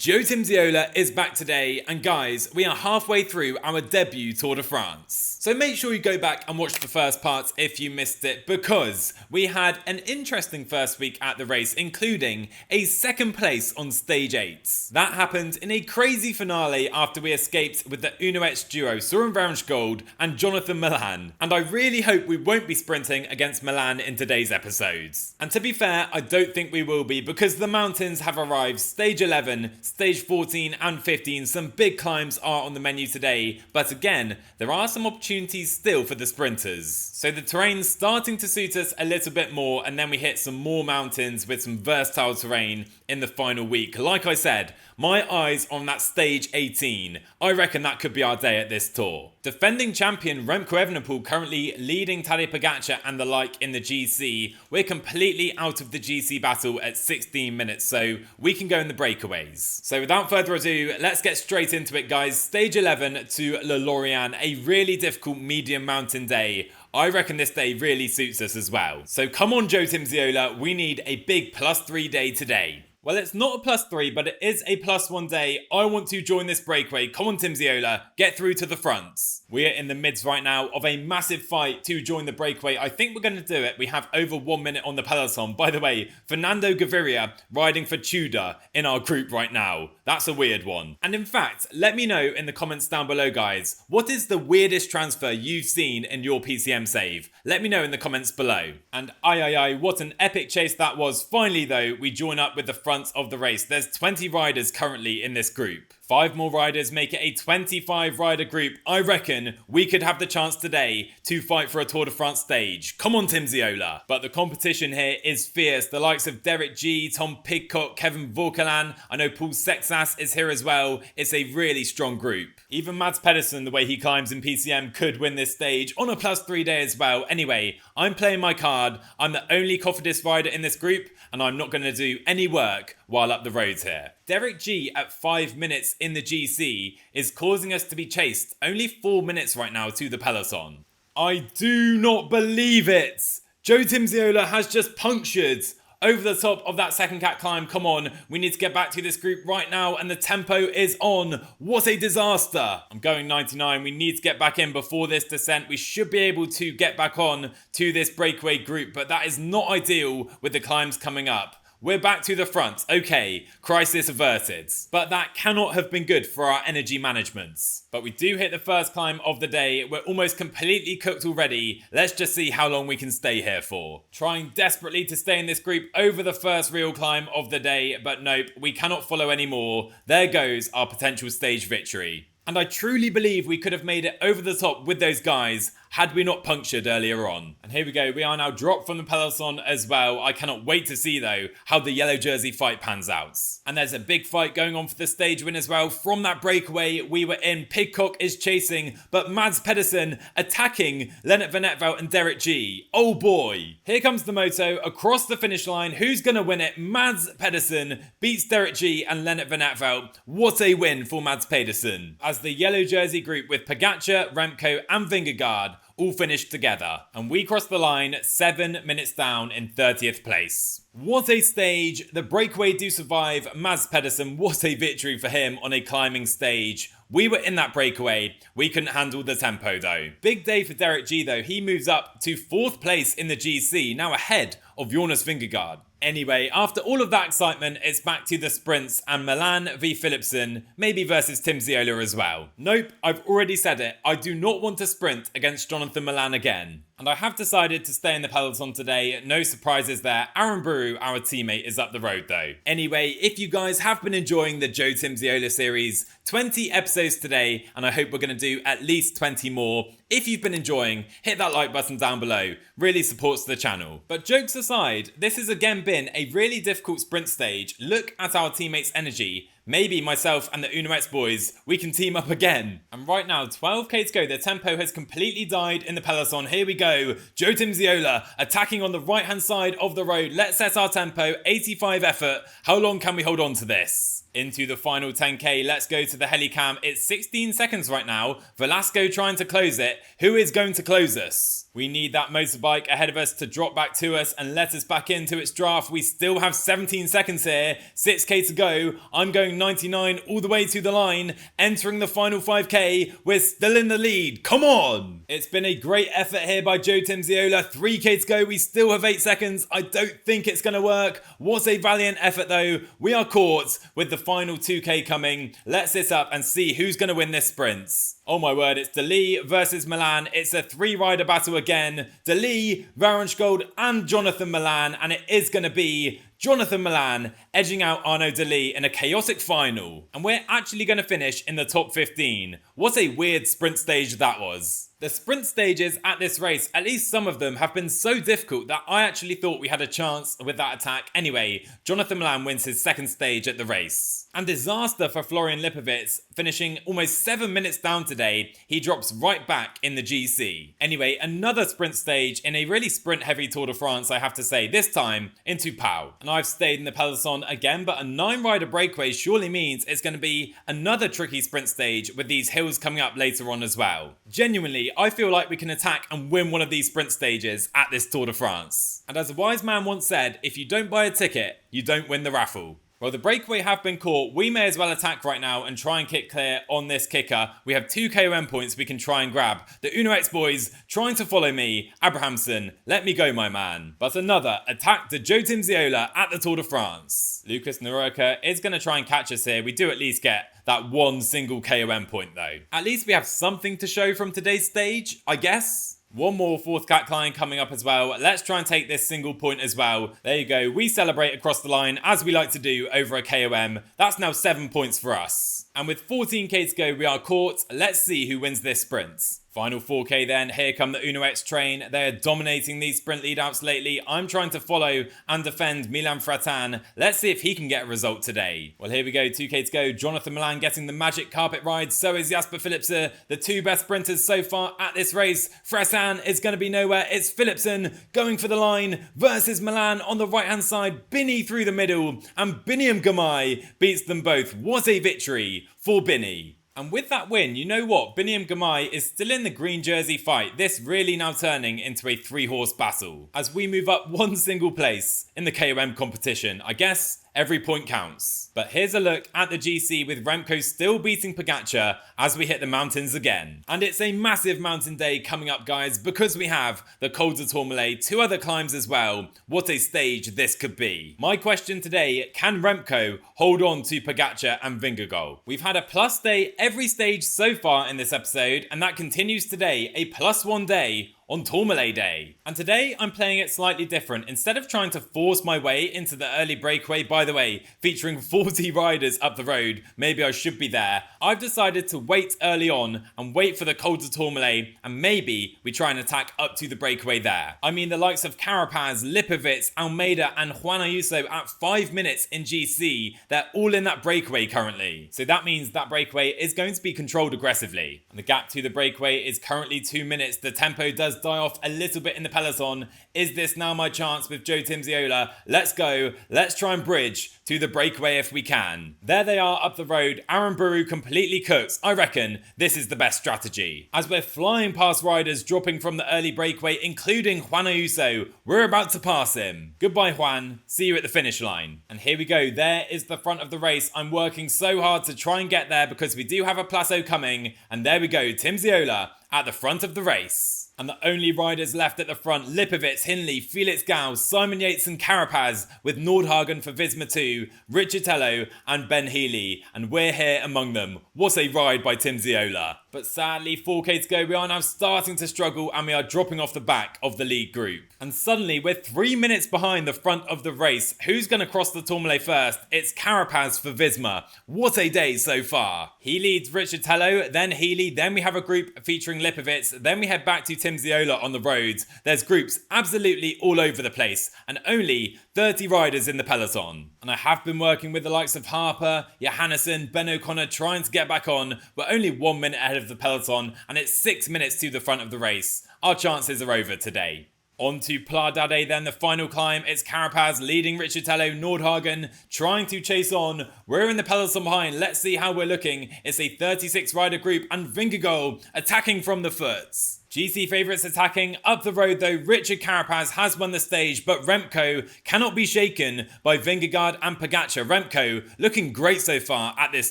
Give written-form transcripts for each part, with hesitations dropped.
Joe Timmsiola is back today, and guys, we are halfway through our debut Tour de France. So make sure you go back and watch the first part if you missed it, because we had an interesting first week at the race, including a second place on stage 8. That happened in a crazy finale after we escaped with the Uno-X duo Søren Vingegaard and Jonathan Milan, and I really hope we won't be sprinting against Milan in today's episodes. And to be fair, I don't think we will be, because the mountains have arrived. Stage 11, stage 14 and 15, some big climbs are on the menu today, but again, there are some opportunities still for the sprinters. So the terrain's starting to suit us a little bit more, and then we hit some more mountains with some versatile terrain in the final week. Like I said, my eyes on that stage 18. I reckon that could be our day at this tour. Defending champion Remco Evenepoel currently leading Tadej Pogacar and the like in the GC. We're completely out of the GC battle at 16 minutes, so we can go in the breakaways. So without further ado, let's get straight into it, guys. Stage 11 to Le Lorient, a really difficult medium mountain day. I reckon this day really suits us as well. So come on, Joe Timmsiola, we need a big +3 day today. Well, it's not a +3, but it is a +1 day. I want to join this breakaway. Come on, Timmsiola, get through to the front. We are in the midst right now of a massive fight to join the breakaway. I think we're going to do it. We have over 1 minute on the peloton. By the way, Fernando Gaviria riding for Tudor in our group right now. That's a weird one. And in fact, let me know in the comments down below, guys, what is the weirdest transfer you've seen in your PCM save? Let me know in the comments below. And what an epic chase that was. Finally, though, we join up with the front of the race. There's 20 riders currently in this group. 5 more riders make it a 25 rider group. I reckon we could have the chance today to fight for a Tour de France stage. Come on, Timmsiola. But the competition here is fierce. The likes of Derek G, Tom Pidcock, Kevin Vauquelin. I know Paul Sexas is here as well. It's a really strong group. Even Mads Pedersen, the way he climbs in PCM, could win this stage on a +3 day as well. Anyway, I'm playing my card. I'm the only Cofidis rider in this group, and I'm not going to do any work while up the roads here. Derek G at 5 minutes in the GC is causing us to be chased only 4 minutes right now to the peloton. I do not believe it! Joe Timmsiola has just punctured over the top of that second cat climb. Come on, we need to get back to this group right now, and the tempo is on. What a disaster. I'm going 99. We need to get back in before this descent. We should be able to get back on to this breakaway group, but that is not ideal with the climbs coming up. We're back to the front. Okay, crisis averted. But that cannot have been good for our energy management. But we do hit the first climb of the day. We're almost completely cooked already. Let's just see how long we can stay here for. Trying desperately to stay in this group over the first real climb of the day, but nope, we cannot follow anymore. There goes our potential stage victory. And I truly believe we could have made it over the top with those guys had we not punctured earlier on. And here we go, we are now dropped from the peloton as well. I cannot wait to see, though, how the yellow jersey fight pans out. And there's a big fight going on for the stage win as well. From that breakaway we were in, Pidcock is chasing, but Mads Pedersen attacking Lennart Van Eetvelt and Derek G. Oh boy. Here comes the moto across the finish line. Who's going to win it? Mads Pedersen beats Derek G and Lennart Van Eetvelt. What a win for Mads Pedersen. As the yellow jersey group with Pogacar, Remco and Vingegaard all finished together, and we crossed the line 7 minutes down in 30th place. What a stage. The breakaway do survive. Mads Pedersen, what a victory for him on a climbing stage. We were in that breakaway. We couldn't handle the tempo though. Big day for Derek G though. He moves up to 4th place in the GC, now ahead of Jonas Vingegaard. Anyway, after all of that excitement, it's back to the sprints and Milan v Philipsen, maybe versus Timmsiola as well. Nope, I've already said it. I do not want to sprint against Jonathan Milan again. And I have decided to stay in the peloton today. No surprises there. Aaron Brew, our teammate, is up the road though. Anyway, if you guys have been enjoying the Joe Timmsiola series, 20 episodes today, and I hope we're going to do at least 20 more. If you've been enjoying, hit that like button down below. Really supports the channel. But jokes aside, this has again been a really difficult sprint stage. Look at our teammates' energy. Maybe myself and the Uno-X boys, we can team up again. And right now, 12k to go. The tempo has completely died in the peloton. Here we go. Joe Timmsiola attacking on the right-hand side of the road. Let's set our tempo. 85 effort. How long can we hold on to this? Into the final 10k, let's go to the helicam. It's 16 seconds right now. Velasco trying to close it. Who is going to close us? We need that motorbike ahead of us to drop back to us and let us back into its draft. We still have 17 seconds here. 6k to go. I'm going going 99 all the way to the line, entering the final 5k. We're still in the lead. Come on! It's been a great effort here by Joe Timmsiola. 3k to go. We still have 8 seconds. I don't think it's going to work. What a valiant effort though. We are caught with the final 2k coming. Let's sit up and see who's going to win this sprint. Oh my word, it's Beille versus Milan. It's a 3-rider battle again. Beille, Vingegaard and Jonathan Milan, and it is going to be Jonathan Milan edging out Arnaud Beille in a chaotic final. And we're actually going to finish in the top 15. What a weird sprint stage that was. The sprint stages at this race, at least some of them, have been so difficult that I actually thought we had a chance with that attack. Anyway, Jonathan Milan wins his second stage at the race. And disaster for Florian Lipovic, finishing almost 7 minutes down today. He drops right back in the GC. Anyway, another sprint stage in a really sprint-heavy Tour de France, I have to say, this time into Pau. And I've stayed in the peloton again, but a 9-rider breakaway surely means it's going to be another tricky sprint stage with these hills coming up later on as well. Genuinely, I feel like we can attack and win one of these sprint stages at this Tour de France. And as a wise man once said, if you don't buy a ticket, you don't win the raffle. Well, the breakaway have been caught. We may as well attack right now and try and kick clear on this kicker. We have 2 KOM points we can try and grab. The Uno X boys trying to follow me. Abrahamson, let me go, my man. But another attack to Joe Timmsiola at the Tour de France. Lucas Noroka is going to try and catch us here. We do at least get that 1 single KOM point though. At least we have something to show from today's stage, I guess. One more fourth cat climb coming up as well. Let's try and take this single point as well. There you go. We celebrate across the line as we like to do over a KOM. That's now 7 points for us. And with 14k to go, we are caught. Let's see who wins this sprint. Final 4k then, here come the Uno X train. They are dominating these sprint lead-outs lately. I'm trying to follow and defend Milan Fratan. Let's see if he can get a result today. Well, here we go, 2k to go. Jonathan Milan getting the magic carpet ride. So is Jasper Philipsen, the 2 best sprinters so far at this race. Fratan is going to be nowhere. It's Philipsen going for the line versus Milan on the right-hand side. Beille through the middle, and Biniam Girmay beats them both. What a victory for Beille. And with that win, you know what? Biniam Girmay is still in the green jersey fight. This really now turning into a 3-horse battle as we move up 1 single place in the KOM competition. I guess every point counts. But here's a look at the GC with Remco still beating Pogacar as we hit the mountains again. And it's a massive mountain day coming up, guys, because we have the Col de Tourmalet, 2 other climbs as well. What a stage this could be. My question today, can Remco hold on to Pogacar and Vingegaard? We've had a plus day every stage so far in this episode, and that continues today, a +1 day on Tourmalet Day. And today I'm playing it slightly different. Instead of trying to force my way into the early breakaway, by the way, featuring 40 riders up the road, maybe I should be there, I've decided to wait early on and wait for the Col de Tourmalet, and maybe we try and attack up to the breakaway there. I mean, the likes of Carapaz, Lipovic, Almeida and Juan Ayuso at 5 minutes in GC, they're all in that breakaway currently. So that means that breakaway is going to be controlled aggressively. And the gap to the breakaway is currently 2 minutes. The tempo does die off a little bit in the peloton. Is this now my chance with Joe Timmsiola? Let's go. Let's try and bridge to the breakaway if we can. There they are up the road. Aaron Buru completely cooked. I reckon this is the best strategy. As we're flying past riders dropping from the early breakaway, including Juan Ayuso, we're about to pass him. Goodbye, Juan. See you at the finish line. And here we go. There is the front of the race. I'm working so hard to try and get there because we do have a Plateau coming. And there we go. Timmsiola at the front of the race. And the only riders left at the front, Lipovic, Hindley, Felix Gauss, Simon Yates and Carapaz, with Nordhagen for Visma 2, Richartello and Ben Healy, and we're here among them. What a ride by Timmsiola. But sadly, 4k to go, we are now starting to struggle and we are dropping off the back of the lead group. And suddenly, we're 3 minutes behind the front of the race. Who's going to cross the Tourmalet first? It's Carapaz for Visma. What a day so far. He leads Richartello, then Healy, then we have a group featuring Lipovic, then we head back to Timmsiola on the roads. There's groups absolutely all over the place and only 30 riders in the peloton. And I have been working with the likes of Harper, Johannesson, Ben O'Connor trying to get back on. We're only 1 minute ahead of the peloton and it's 6 minutes to the front of the race. Our chances are over today. On to Plateau then, the final climb. It's Carapaz leading Richartello, Nordhagen trying to chase on. We're in the peloton behind. Let's see how we're looking. It's a 36 rider group and Vingegaard attacking from the foots. GC favourites attacking up the road though. Richard Carapaz has won the stage, but Remco cannot be shaken by Vingegaard and Pogacar. Remco looking great so far at this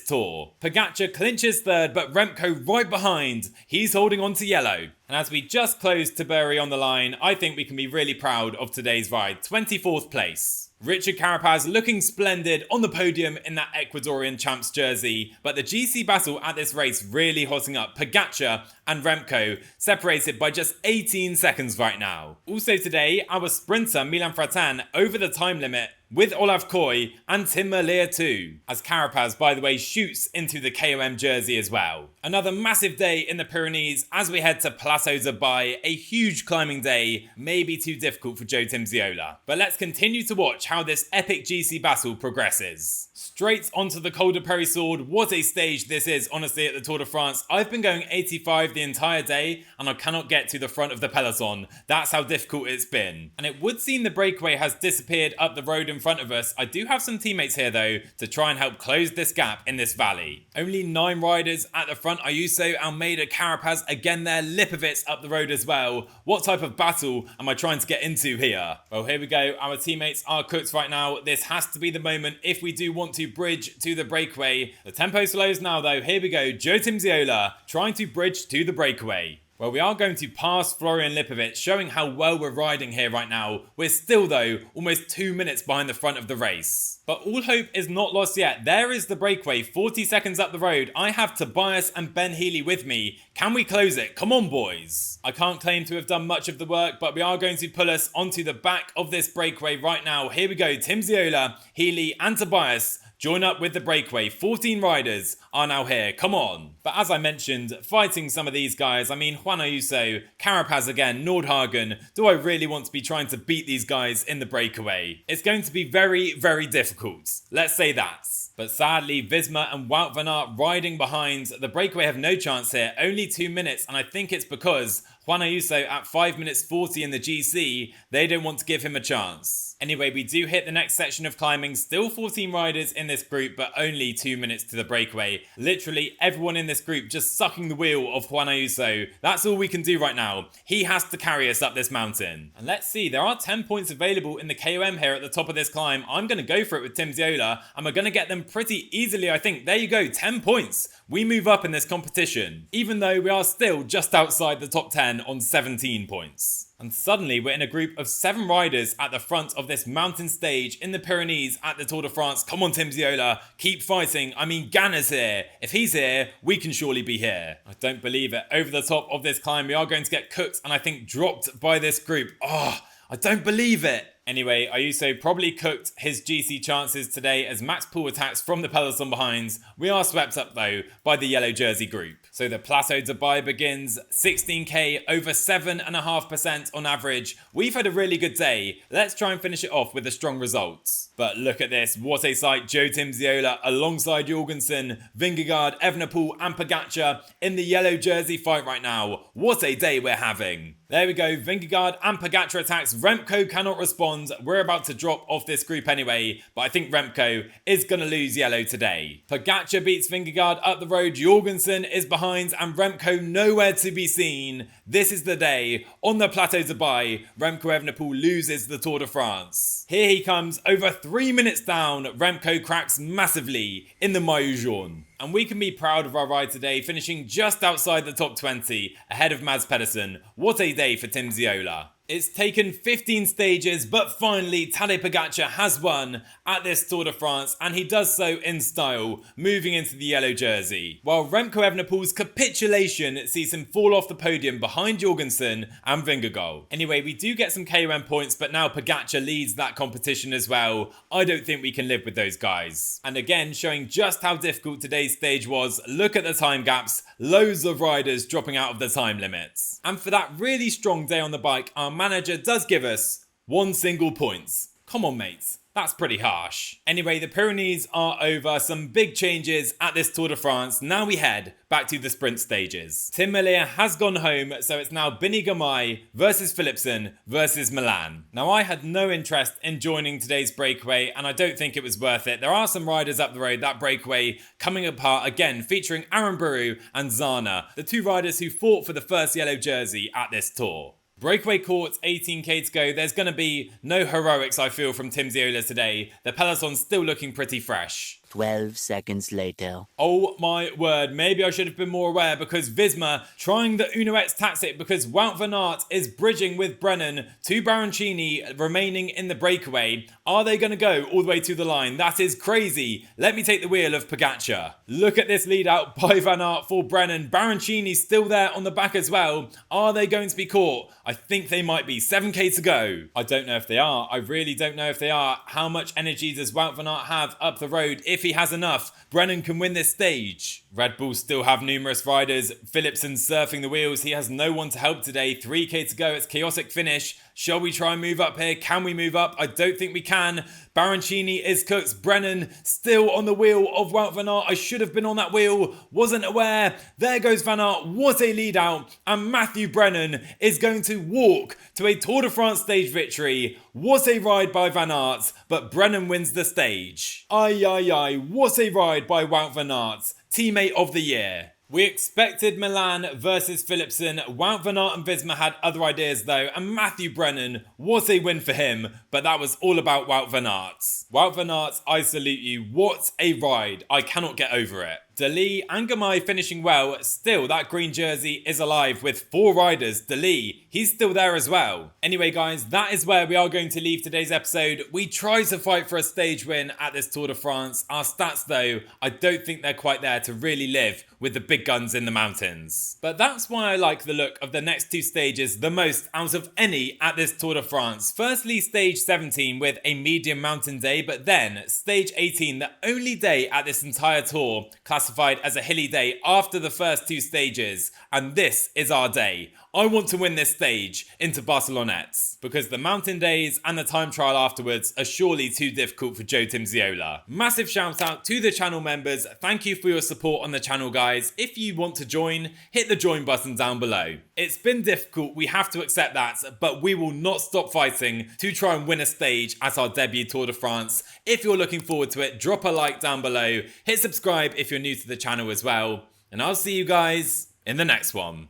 tour. Pogacar clinches third, but Remco right behind. He's holding on to yellow. And as we just closed to Beille on the line, I think we can be really proud of today's ride. 24th place. Richard Carapaz looking splendid on the podium in that Ecuadorian champs jersey, but the GC battle at this race really hotting up. Pogacar and Remco separated by just 18 seconds right now. Also today, our sprinter Milan Fratan over the time limit with Olav Koy and Tim Merlier too, as Carapaz, by the way, shoots into the KOM jersey as well. Another massive day in the Pyrenees as we head to Plateau de Beille, a huge climbing day, maybe too difficult for Joe Timmsiola. But let's continue to watch how this epic GC battle progresses. Straight onto the Col de Périssord. What a stage this is, honestly, at the Tour de France. I've been going 85 the entire day and I cannot get to the front of the peloton. That's how difficult it's been. And it would seem the breakaway has disappeared up the road in front of us. I do have some teammates here though to try and help close this gap in this valley. Only 9 riders at the front. Ayuso, Almeida, Carapaz, again there, Lipovic up the road as well. What type of battle am I trying to get into here? Well, here we go. Our teammates are cooked right now. This has to be the moment if we do want to bridge to the breakaway. The tempo slows now though. Here we go. Joe Timmsiola trying to bridge to the breakaway. Well, we are going to pass Florian Lipovic, showing how well we're riding here right now. We're still, though, almost 2 minutes behind the front of the race. But all hope is not lost yet. There is the breakaway, 40 seconds up the road. I have Tobias and Ben Healy with me. Can we close it? Come on, boys. I can't claim to have done much of the work, but we are going to pull us onto the back of this breakaway right now. Here we go. Timmsiola, Healy and Tobias join up with the breakaway. 14 riders are now here. Come on. But as I mentioned, fighting some of these guys, I mean Juan Ayuso, Carapaz again, Nordhagen. Do I really want to be trying to beat these guys in the breakaway? It's going to be very, very difficult. Let's say that. But sadly, Visma and Wout van Aert riding behind. The breakaway have no chance here. Only 2 minutes, and I think it's because Juan Ayuso at 5 minutes 40 in the GC, they don't want to give him a chance. Anyway, we do hit the next section of climbing. Still 14 riders in this group, but only 2 minutes to the breakaway. Literally everyone in this group just sucking the wheel of Juan Ayuso. That's all we can do right now. He has to carry us up this mountain. And let's see, there are 10 points available in the KOM here at the top of this climb. I'm going to go for it with Timmsiola, and we're going to get them pretty easily, I think. There you go, 10 points. We move up in this competition, even though we are still just outside the top 10 on 17 points. And suddenly we're in a group of 7 riders at the front of this mountain stage in the Pyrenees at the Tour de France. Come on, Timmsiola, keep fighting. I mean, Ganna's here. If he's here, we can surely be here. I don't believe it. Over the top of this climb, we are going to get cooked and I think dropped by this group. Oh, I don't believe it. Anyway, Ayuso probably cooked his GC chances today as Max Poole attacks from the peloton behind. We are swept up though by the yellow jersey group. So the Plateau de Beille begins, 16k, over 7.5% on average. We've had a really good day. Let's try and finish it off with a strong result. But look at this, what a sight. Joe Timmsiola alongside Jorgensen, Vingegaard, Evenepoel and Pogacar in the yellow jersey fight right now. What a day we're having. There we go, Vingegaard and Pogacar attacks. Remco cannot respond. We're about to drop off this group anyway, but I think Remco is going to lose yellow today. Pogacar beats Vingegaard up the road. Jorgensen is behind and Remco nowhere to be seen. This is the day on the Plateau de Beille. Remco Evenepoel loses the Tour de France. Here he comes, over 3 minutes down. Remco cracks massively in the Maillot Jaune. And we can be proud of our ride today, finishing just outside the top 20, ahead of Mads Pedersen. What a day for Timmsiola. It's taken 15 stages, but finally Tadej Pogacar has won at this Tour de France, and he does so in style, moving into the yellow jersey. While Remco Evenepoel's capitulation sees him fall off the podium behind Jorgensen and Vingegaard. Anyway, we do get some KOM points, but now Pogacar leads that competition as well. I don't think we can live with those guys. And again, showing just how difficult today's stage was, look at the time gaps, loads of riders dropping out of the time limits. And for that really strong day on the bike, our manager does give us 1 single point. Come on, mates. That's pretty harsh. Anyway, the Pyrenees are over. Some big changes at this Tour de France. Now we head back to the sprint stages. Tim Merlier has gone home, so it's now Vingegaard versus Philipsen versus Milan. Now, I had no interest in joining today's breakaway, and I don't think it was worth it. There are some riders up the road, that breakaway coming apart again, featuring Aaron Buru and Zana, the two riders who fought for the first yellow jersey at this tour. Breakaway courts, 18k to go. There's going to be no heroics, I feel, from Timmsiola today. The peloton's still looking pretty fresh. 12 seconds later. Oh my word, maybe I should have been more aware, because Visma trying the Uno X tactic, because Wout van Aert is bridging with Brennan to Baroncini remaining in the breakaway. Are they going to go all the way to the line? That is crazy. Let me take the wheel of Pogacar. Look at this lead out by Van Aert for Brennan. Baroncini's still there on the back as well. Are they going to be caught? I think they might be. 7k to go. I don't know if they are. I really don't know if they are. How much energy does Wout van Aert have up the road? If he has enough, Brennan can win this stage. Red Bull still have numerous riders. Philipsen surfing the wheels. He has no one to help today. 3k to go. It's chaotic finish. Shall we try and move up here? Can we move up? I don't think we can. Baroncini is cooked. Brennan still on the wheel of Wout van Aert. I should have been on that wheel. Wasn't aware. There goes Van Aert. What a lead out. And Matthew Brennan is going to walk to a Tour de France stage victory. What a ride by Van Aert. But Brennan wins the stage. Ay, ay, ay. What a ride by Wout van Aert. Teammate of the year. We expected Milan versus Philipsen. Wout van Aert and Visma had other ideas though, and Matthew Brennan, what a win for him, but that was all about Wout van Aert. Wout van Aert, I salute you. What a ride. I cannot get over it. Beille and Gamay finishing well. Still, that green jersey is alive with 4 riders. Beille, he's still there as well. Anyway, guys, that is where we are going to leave today's episode. We tried to fight for a stage win at this Tour de France. Our stats, though, I don't think they're quite there to really live with the big guns in the mountains. But that's why I like the look of the next 2 stages the most out of any at this Tour de France. Firstly, stage 17 with a medium mountain day, but then stage 18, the only day at this entire tour classified as a hilly day after the first 2 stages. And this is our day. I want to win this stage into Barcelonette, because the mountain days and the time trial afterwards are surely too difficult for Joe Timmsiola. Massive shout out to the channel members. Thank you for your support on the channel, guys. If you want to join, hit the join button down below. It's been difficult, we have to accept that, but we will not stop fighting to try and win a stage at our debut Tour de France. If you're looking forward to it, drop a like down below, hit subscribe if you're new to the channel as well, and I'll see you guys in the next one.